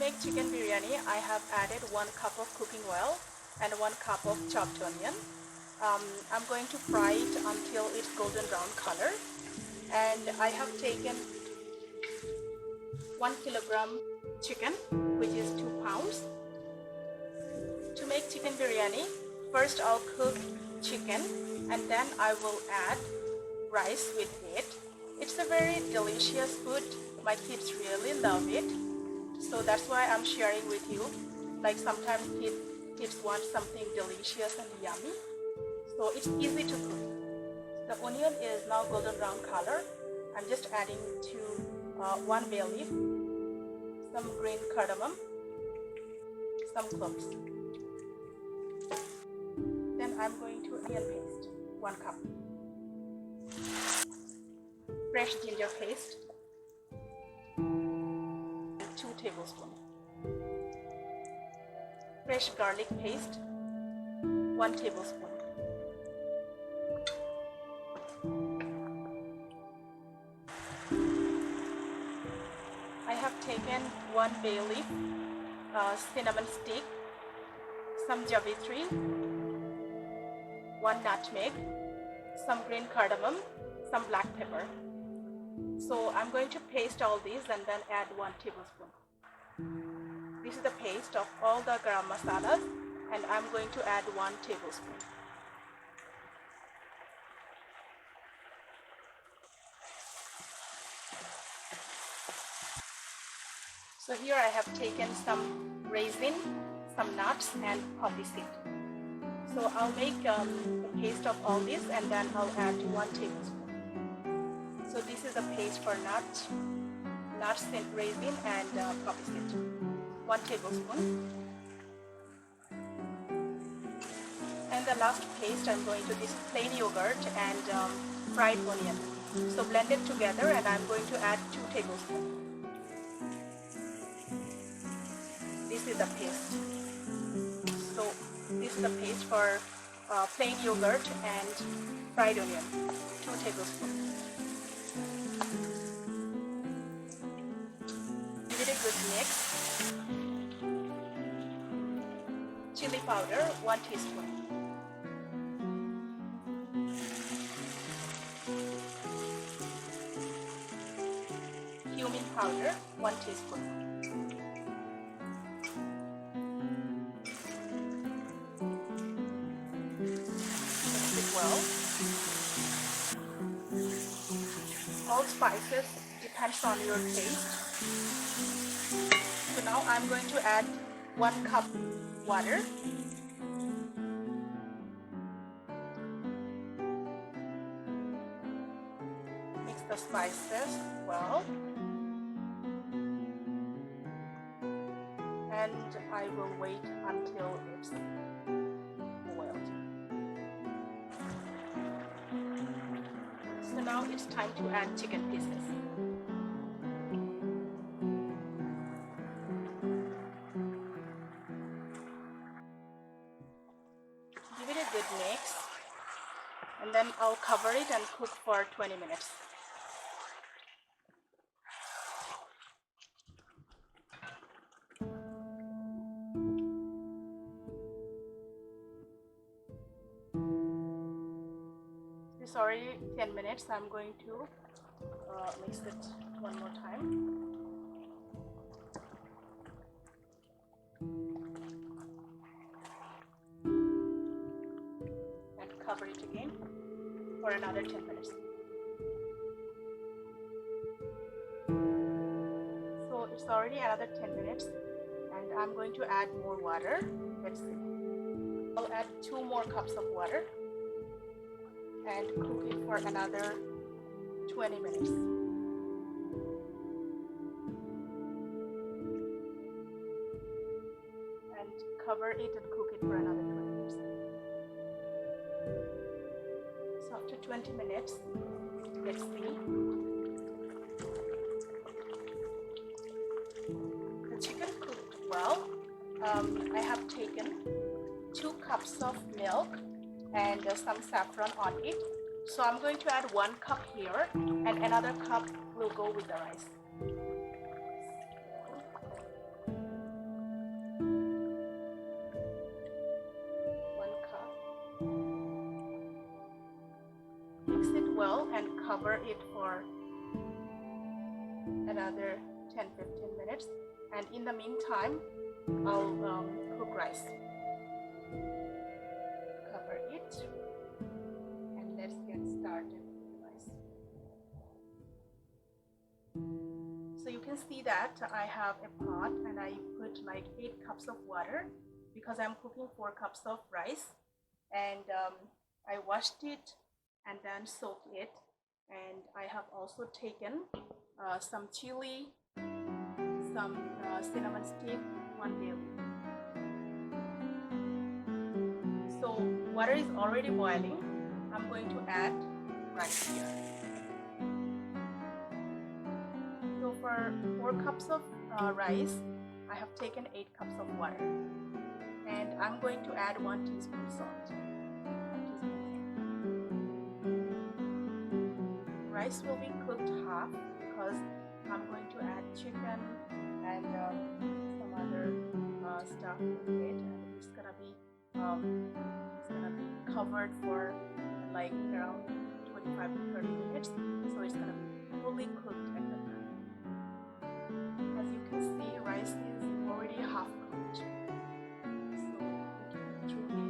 make chicken biryani, I have added 1 cup of cooking oil and 1 cup of chopped onion. I'm going to fry it until it's golden brown color. And I have taken 1 kilogram chicken, which is 2 pounds. To make chicken biryani, first I'll cook chicken and then I will add rice with it. It's a very delicious food. My kids really love it. So that's why I'm sharing with you. Like sometimes kids want something delicious and yummy. So it's easy to cook. The onion is now golden brown color. I'm just adding to 1 bay leaf, some green cardamom, some cloves. Then I'm going to onion paste, 1 cup. Fresh ginger paste, 2 tablespoons. Fresh garlic paste, 1 tablespoon. I have taken 1 bay leaf, cinnamon stick, some javitri, 1 nutmeg, some green cardamom, some black pepper. So I'm going to paste all these and then add 1 tablespoon. This is the paste of all the garam masalas and I'm going to add 1 tablespoon. So here I have taken some raisin, some nuts and poppy seed. So I'll make the paste of all this and then I'll add 1 tablespoon. So this is a paste for nuts, raisin and poppy seed. 1 tablespoon. And the last paste I'm going to this plain yogurt and fried onion. So blend it together and I'm going to add 2 tablespoons. This is the paste. So this is the paste for plain yogurt and fried onion, 2 tablespoons. Give it a good mix. Chili powder, 1 teaspoon. Cumin powder, 1 teaspoon. Well, all spices depends on your taste. So now I'm going to add 1 cup water. Mix the spices well. And I will wait until it's boiled. So now it's time to add chicken pieces. Give it a good mix and then I'll cover it and cook for 20 minutes. It's already 10 minutes. I'm going to mix it one more time. And cover it again for another 10 minutes. So it's already another 10 minutes and I'm going to add more water. Let's see. I'll add 2 more cups of water and cook it for another 20 minutes. And cover it and cook it for another 20 minutes. So after 20 minutes, let's see. The chicken cooked well. I have taken 2 cups of milk and some saffron on it. So I'm going to add 1 cup here and another cup will go with the rice. it for another 10-15 minutes, and in the meantime I'll cook rice. Cover it and let's get started with the rice. So you can see that I have a pot and I put like 8 cups of water because I'm cooking 4 cups of rice, and I washed it and then soaked it, and I have also taken some chili, some cinnamon stick, 1 bay leaf. So water is already boiling. I'm going to add rice here. So for 4 cups of rice, I have taken 8 cups of water, and I'm going to add 1 teaspoon salt. Rice will be cooked half because I'm going to add chicken and some other stuff in it, and it's gonna be covered for like around 25 to 30 minutes, so it's gonna be fully cooked at the time. As you can see, rice is already half cooked, so you can truly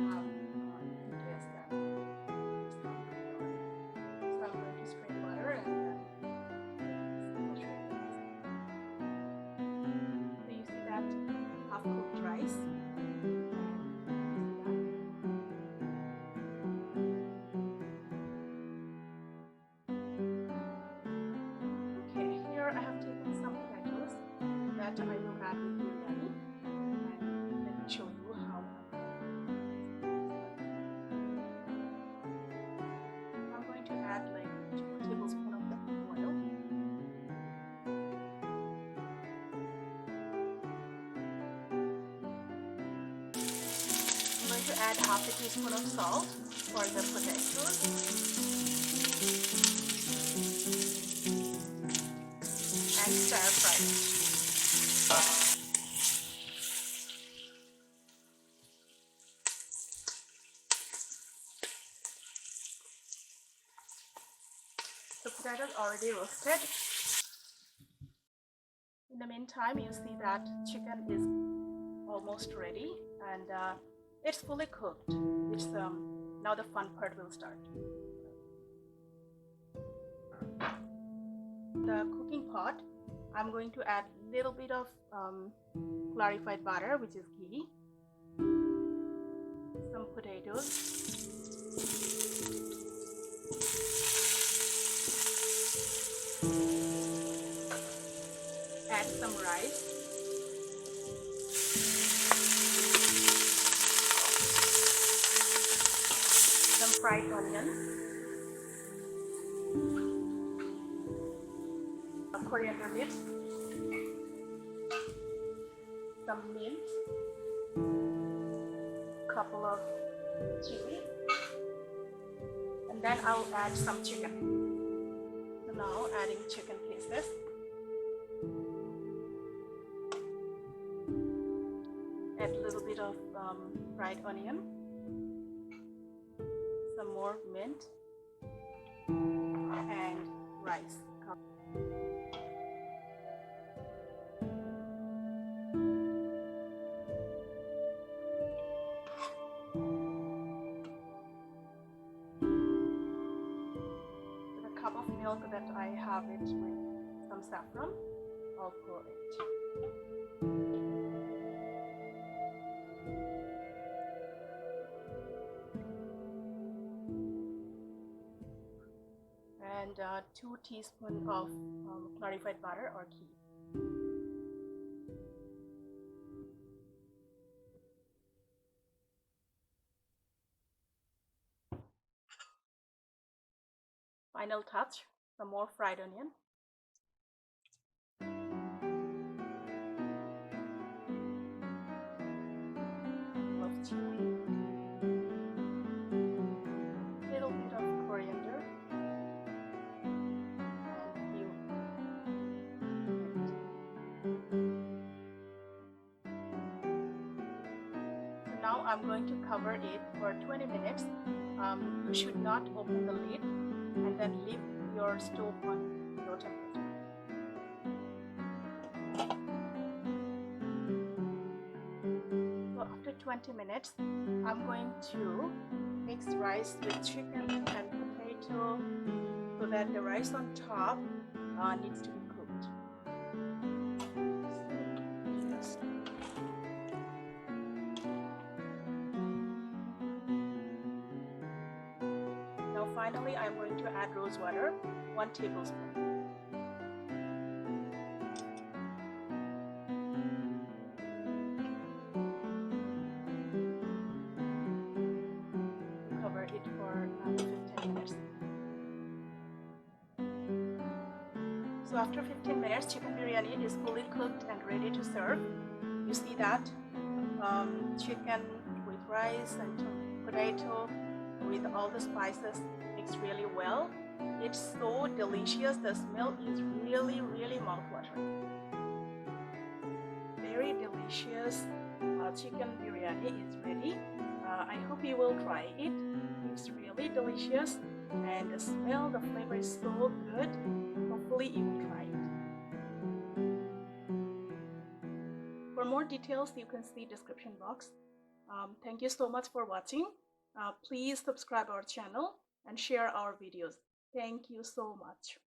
have to taste that it's not cooked already. So I'm going to strain water and then saturate the rice. So you see that half cooked rice. That I will add with biryani, and let me show you how I'm going to add like 2 tablespoons of the oil. I'm going to add half a teaspoon of salt for the potatoes, and stir fry it. The potatoes already roasted. In the meantime, you see that chicken is almost ready, and it's fully cooked. It's now the fun part will start. The cooking pot, I'm going to add a little bit of clarified butter, which is ghee, some potatoes, add some rice, some fried onions, coriander leaves, some mint, couple of chili, and then I'll add some chicken. So now adding chicken pieces. Add a little bit of fried onion, some more mint, and rice. With a cup of milk that I have it with some saffron, I'll pour it. And 2 teaspoons of clarified butter or ghee. Final touch, some more fried onion. Love chili. Little bit of coriander. Now I'm going to cover it for 20 minutes. You should not open the lid and then leave your stove on low temperature. So after 20 minutes, I'm going to mix rice with chicken and potato so that the rice on top needs to be cooked. Now finally, I'm going to add rose water, 1 tablespoon. Cover it for 15 minutes. So after 15 minutes, chicken biryani is fully cooked and ready to serve. You see that chicken with rice and potato with all the spices mixed really well. It's so delicious. The smell is really mouth-watering. Very delicious chicken biryani is ready. I hope you will try it. It's really delicious, and the smell, the flavor is so good. Hopefully you will try it. For more details, you can see description box. Thank you so much for watching. Please subscribe our channel and share our videos. Thank you so much.